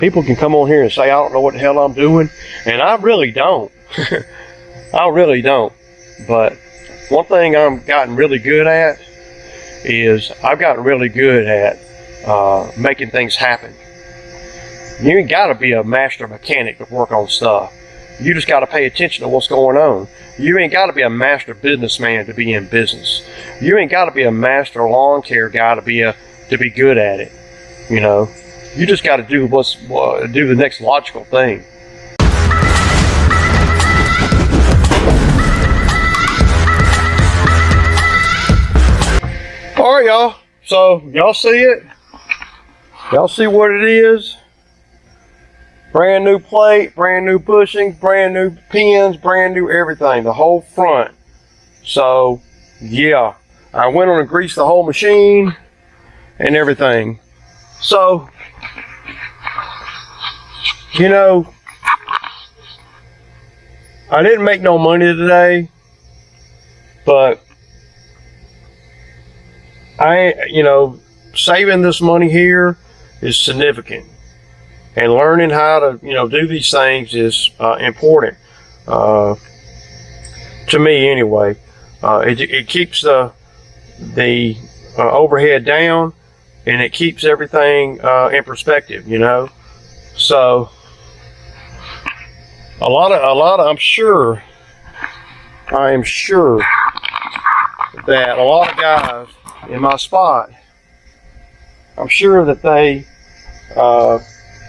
People can come on here and say, I don't know what the hell I'm doing, and I really don't. I really don't. But one thing I've gotten really good at is I've gotten really good at making things happen. You ain't got to be a master mechanic to work on stuff. You just got to pay attention to what's going on. You ain't got to be a master businessman to be in business. You ain't got to be a master lawn care guy to be good at it. You know, you just got to do do the next logical thing. All right, y'all. So y'all see it? Y'all see what it is? Brand new plate, brand new bushings, brand new pins, brand new everything, the whole front. So yeah, I went on and greased the whole machine and everything. So, you know, I didn't make no money today, but saving this money here is significant. And learning how to, do these things is important to me anyway. It keeps the overhead down, and it keeps everything in perspective, So I am sure that a lot of guys in my spot, I'm sure that they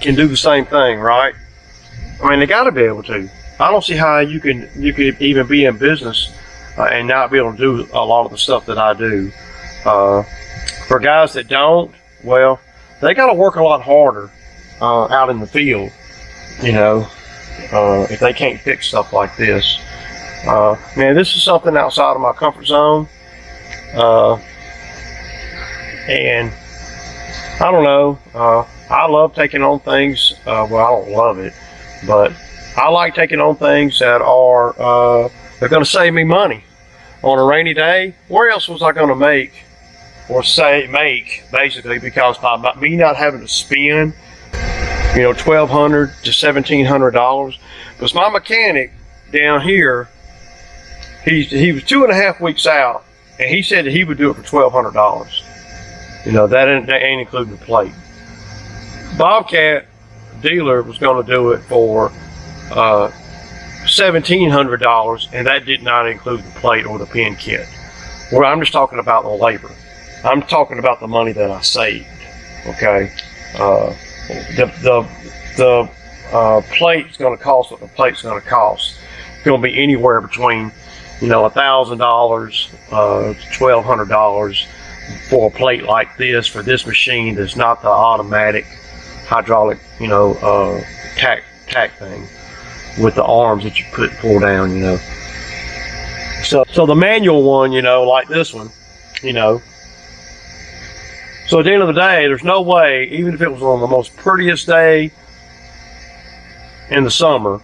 can do the same thing, right? I mean, they got to be able to. I don't see how you could even be in business and not be able to do a lot of the stuff that I do. For guys that don't, well, they got to work a lot harder out in the field, if they can't fix stuff like this. Man, this is something outside of my comfort zone, and I don't know. I love taking on things. Well, I don't love it, but I like taking on things that are they're going to save me money on a rainy day. Where else was I going to make basically? Because by me not having to spend, $1,200 to $1,700, because my mechanic down here, he was 2.5 weeks out, and he said that he would do it for $1,200. That ain't including the plate. Bobcat dealer was going to do it for $1,700, and that did not include the plate or the pin kit. Well, I'm just talking about the labor. I'm talking about the money that I saved. Okay, the plate's going to cost what the plate's going to cost. It's going to be anywhere between $1,000 to $1,200 for a plate like this, for this machine that's not the automatic hydraulic tack thing with the arms that you pull down. So the manual one, like this one, so at the end of the day, there's no way, even if it was on the most prettiest day in the summer,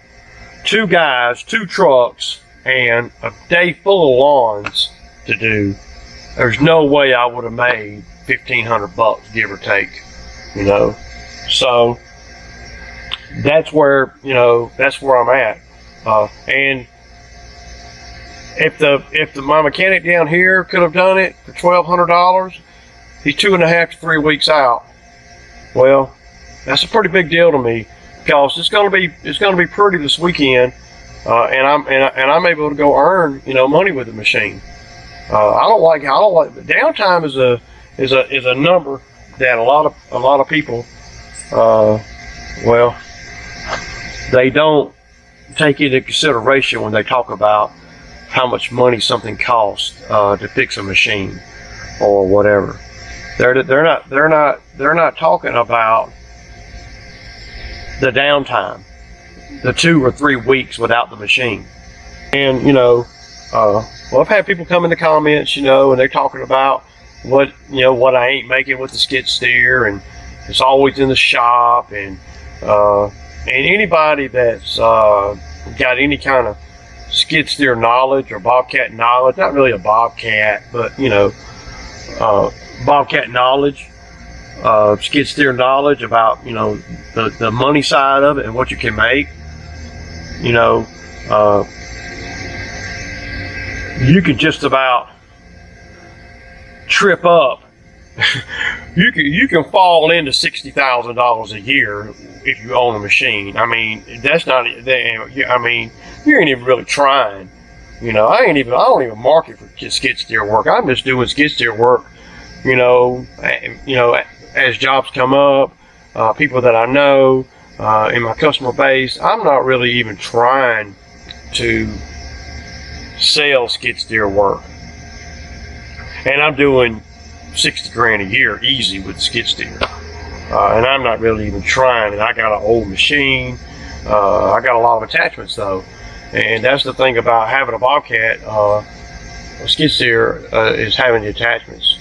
2 guys, 2 trucks, and a day full of lawns to do, there's no way I would have made $1,500, give or take, So that's where I'm at. And if my mechanic down here could have done it for $1,200, he's 2.5 to 3 weeks out. Well, that's a pretty big deal to me, because it's gonna be pretty this weekend, and I'm able to go earn money with the machine. I don't like the downtime is a number that a lot of people they don't take into consideration when they talk about how much money something costs to fix a machine or whatever. They're not talking about the downtime, the 2 or 3 weeks without the machine. And I've had people come in the comments, and they're talking about what I ain't making with the skid steer, and it's always in the shop, and anybody that's got any kind of skid steer knowledge or Bobcat knowledge, not really a Bobcat, but Bobcat knowledge, skid steer knowledge about, you know, the money side of it and what you can make, you know, you can just about trip up. You can fall into $60,000 a year if you own a machine. I mean, that's not. I mean, you ain't even really trying. You know, I don't even market for skid steer work. I'm just doing skid steer work. You know, as jobs come up, people that I know in my customer base, I'm not really even trying to sell skid steer work, and I'm doing 60 grand a year easy with the skid steer, and I'm not really even trying. And I got an old machine. I got a lot of attachments though, and that's the thing about having a Bobcat. A skid steer is having the attachments,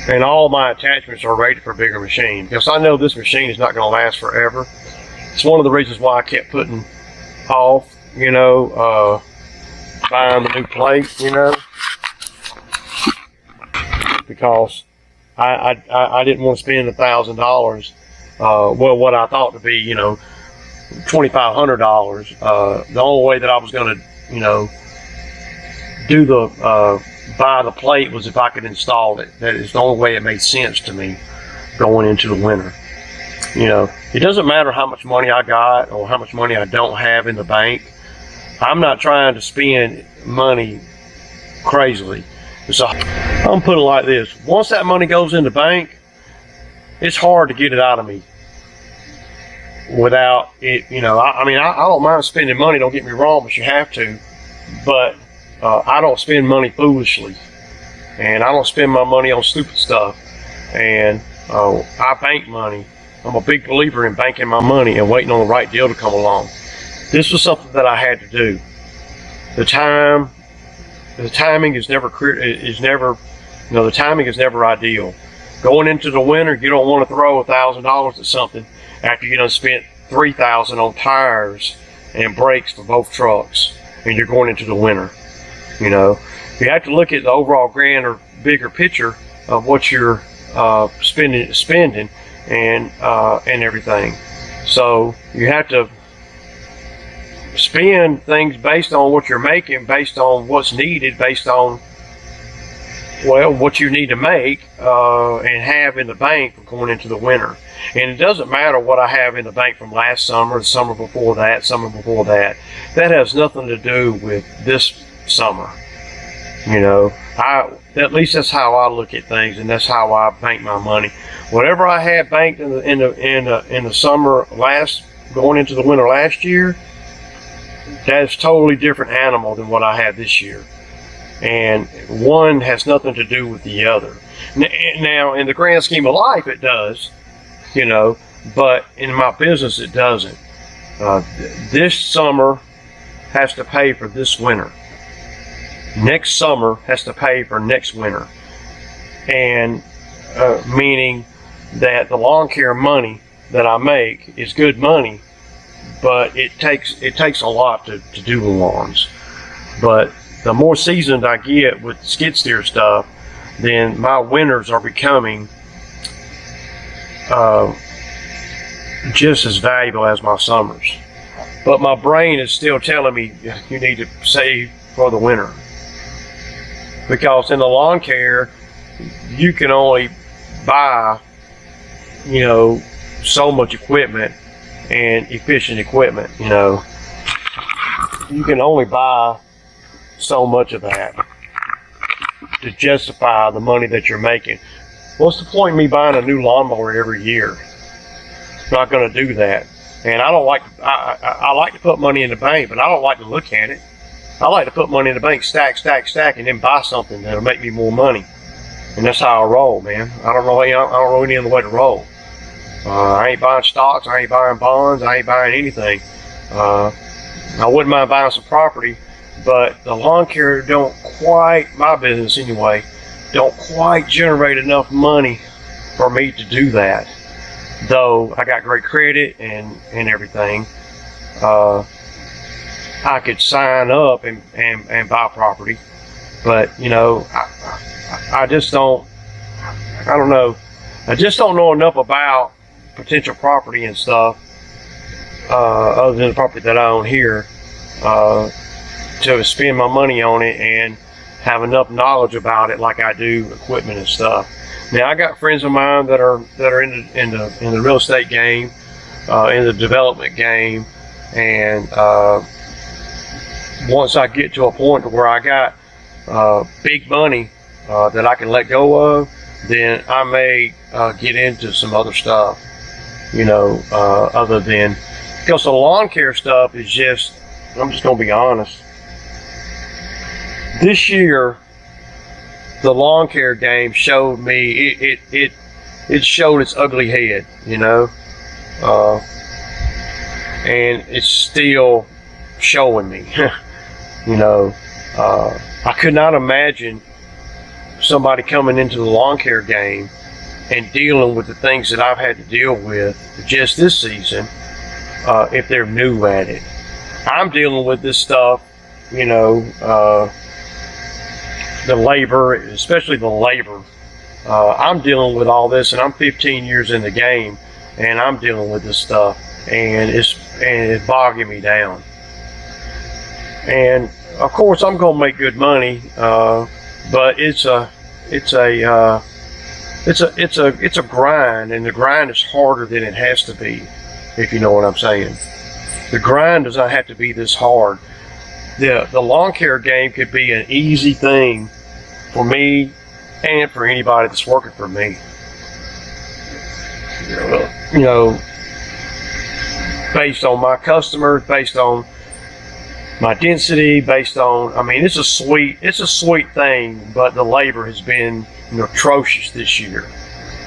and all my attachments are rated for bigger machines because I know this machine is not going to last forever. It's one of the reasons why I kept putting off, you know, buying the new plate, you know, because I didn't want to spend $1,000. Well, what I thought to be, you know, $2,500. The only way that I was going to, you know, do the buy the plate was if I could install it. That is the only way it made sense to me going into the winter. You know, it doesn't matter how much money I got or how much money I don't have in the bank. I'm not trying to spend money crazily. So I'm putting it like this. Once that money goes in the bank, it's hard to get it out of me without it, you know. I mean, I don't mind spending money, don't get me wrong, but you have to. But I don't spend money foolishly. And I don't spend my money on stupid stuff. And I bank money. I'm a big believer in banking my money and waiting on the right deal to come along. This was something that I had to do. The timing is never, you know, the timing is never ideal. Going into the winter, you don't want to throw $1,000 at something after you done spent $3,000 on tires and brakes for both trucks, and you're going into the winter. You know, you have to look at the overall grander, bigger picture of what you're spending and everything. So you have to spend things based on what you're making, based on what's needed, based on, well, what you need to make and have in the bank for going into the winter. And it doesn't matter what I have in the bank from last summer, the summer before that, summer before that. That has nothing to do with this summer. You know, at least that's how I look at things, and that's how I bank my money. Whatever I had banked in the summer going into the winter last year, that's a totally different animal than what I have this year. And one has nothing to do with the other. Now, in the grand scheme of life, it does, you know, but in my business, it doesn't. This summer has to pay for this winter. Next summer has to pay for next winter. And meaning that the lawn care money that I make is good money, but it takes a lot to do the lawns. But the more seasoned I get with skid steer stuff, then my winters are becoming just as valuable as my summers. But my brain is still telling me you need to save for the winter. Because in the lawn care, you can only buy, you know, so much equipment and efficient equipment, you know. You can only buy so much of that to justify the money that you're making. What's the point in me buying a new lawnmower every year? Not going to do that. And I don't like, I like to put money in the bank, but I don't like to look at it. I like to put money in the bank, stack, and then buy something that'll make me more money. And that's how I roll, man. I don't know any other way to roll. I ain't buying stocks, I ain't buying bonds, I ain't buying anything. I wouldn't mind buying some property, but the lawn care don't quite, my business anyway, don't quite generate enough money for me to do that. Though I got great credit and everything. I could sign up and buy property, but you know, I just don't I don't know. I just don't know enough about potential property and stuff, other than the property that I own here, to spend my money on it and have enough knowledge about it like I do equipment and stuff. Now I got friends of mine that are in the real estate game, in the development game, and once I get to a point where I got big money that I can let go of, then I may get into some other stuff, you know, other than, because the lawn care stuff is just, I'm just gonna be honest. This year, the lawn care game showed me, it showed its ugly head, you know, and it's still showing me, you know. I could not imagine somebody coming into the lawn care game and dealing with the things that I've had to deal with just this season, if they're new at it. I'm dealing with this stuff, you know, the labor, especially the labor. I'm dealing with all this, and I'm 15 years in the game, and I'm dealing with this stuff, and it's bogging me down. And of course, I'm gonna make good money, but it's a grind, and the grind is harder than it has to be, if you know what I'm saying. The grind does not have to be this hard. The lawn care game could be an easy thing for me and for anybody that's working for me. You know, based on my customers, based on my density, based on, I mean, it's a sweet thing, but the labor has been, you know, atrocious this year.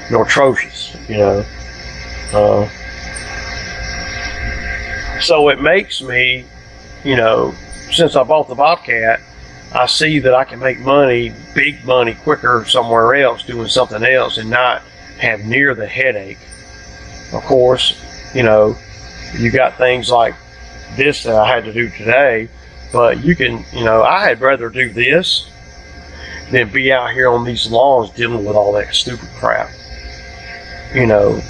You know, atrocious, you know. So it makes me, you know, since I bought the Bobcat, I see that I can make money, big money, quicker somewhere else, doing something else, and not have near the headache. Of course, you know, you got things like this that I had to do today, but you can, you know, I'd rather do this than be out here on these lawns dealing with all that stupid crap. You know,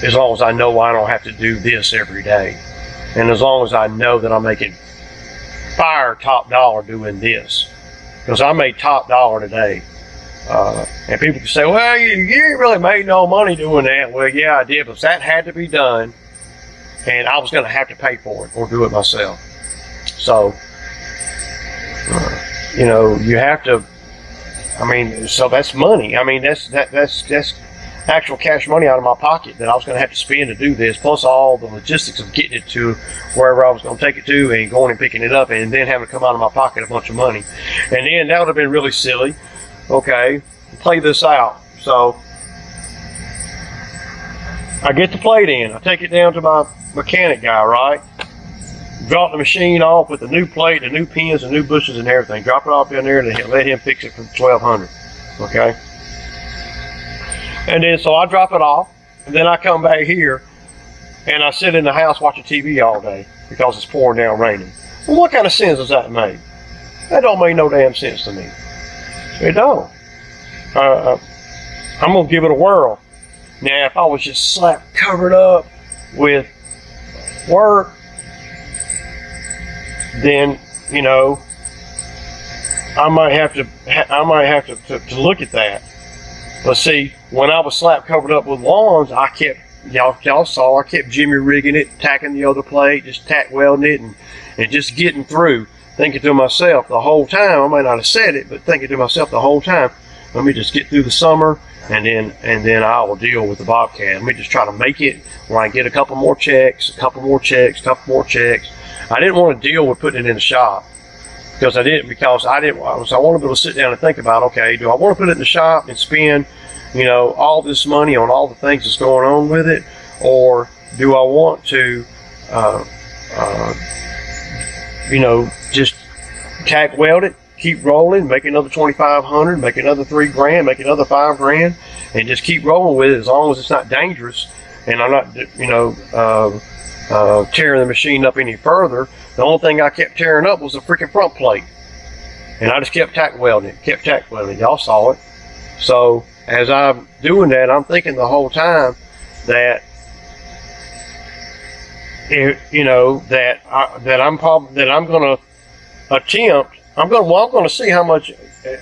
as long as I know I don't have to do this every day, and as long as I know that I'm making fire top dollar doing this, because I made top dollar today. And people can say, well, you ain't really made no money doing that. Well, yeah, I did, but that had to be done, and I was going to have to pay for it or do it myself. So, you know, you have to, I mean, so that's money. I mean, that's actual cash money out of my pocket that I was going to have to spend to do this, plus all the logistics of getting it to wherever I was going to take it to, and going and picking it up, and then having to come out of my pocket a bunch of money. And then that would have been really silly. Okay, play this out. So I get the plate in, I take it down to my mechanic guy, right? Drop the machine off with a new plate, the new pins, the new bushes and everything. Drop it off in there and let him fix it for $1,200. Okay? And then so I drop it off, and then I come back here and I sit in the house watching TV all day because it's pouring down raining. Well, what kind of sense does that make? That don't make no damn sense to me. It don't. I'm gonna give it a whirl. Now, if I was just slap covered up with work, then, you know, I might have to look at that. But see, when I was slap covered up with lawns, I kept, y'all saw, I kept jimmy rigging it, tacking the other plate, just tack welding it, and just getting through, thinking to myself the whole time, I might not have said it, but thinking to myself the whole time, let me just get through the summer, and then I will deal with the Bobcat. Let me just try to make it where I get a couple more checks. I didn't want to deal with putting it in the shop, because I want to be able to sit down and think about, okay, do I want to put it in the shop and spend, you know, all this money on all the things that's going on with it, or do I want to, you know, just tack weld it, keep rolling, make another $2,500, make another $3,000, make another $5,000, and just keep rolling with it as long as it's not dangerous and I'm not, you know, tearing the machine up any further. The only thing I kept tearing up was the freaking front plate, and I just kept tack welding it, Y'all saw it. So as I'm doing that, I'm thinking the whole time that, you know, that I'm going to attempt. I'm going to see how much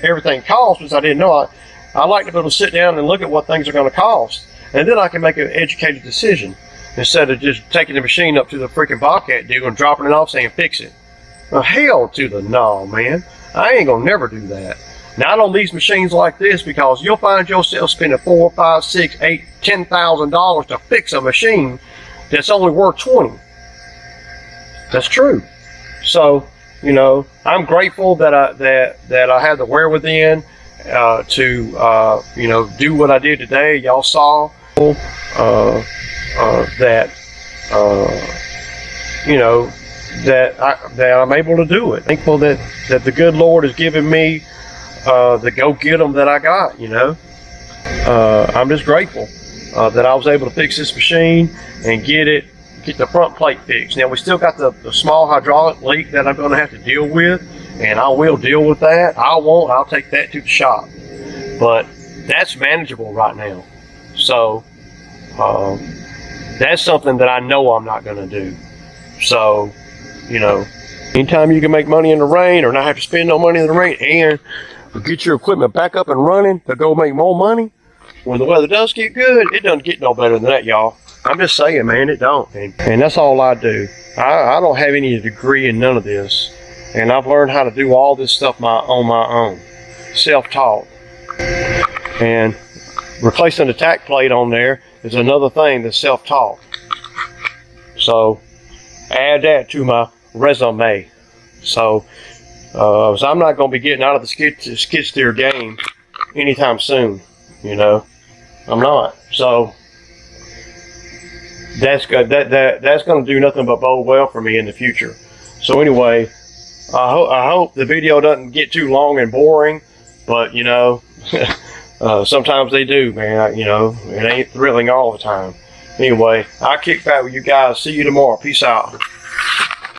everything costs, because I didn't know. I like to be able to sit down and look at what things are going to cost, and then I can make an educated decision instead of just taking the machine up to the freaking Bobcat deal and dropping it off saying fix it. Well, hell to the no, man. I ain't gonna never do that. Not on these machines like this, because you'll find yourself spending $4, $5, $6, $8, $10,000 to fix a machine that's only worth 20. That's true. So, you know, I'm grateful that I had the wherewithal to you know, do what I did today. Y'all saw that you know, that I'm able to do it. Thankful that the good Lord has given me the go get 'em that I got. You know, I'm just grateful that I was able to fix this machine and get the front plate fixed. Now we still got the small hydraulic leak that I'm going to have to deal with, and I will deal with that. I'll take that to the shop, but that's manageable right now. So that's something that I know I'm not going to do. So, you know, anytime you can make money in the rain or not have to spend no money in the rain and get your equipment back up and running to go make more money when the weather does get good, it doesn't get no better than that, y'all. I'm just saying, man, it don't. And that's all I do. I don't have any degree in none of this. And I've learned how to do all this stuff on my own. Self-taught. And replacing the tack plate on there is another thing that's self-taught. So add that to my resume. So I'm not going to be getting out of the skid steer game anytime soon. You know, I'm not. So that's good. That's going to do nothing but bode well for me in the future. So anyway, I hope the video doesn't get too long and boring. But you know, sometimes they do, man. You know, it ain't thrilling all the time. Anyway, I'll kick back with you guys. See you tomorrow. Peace out.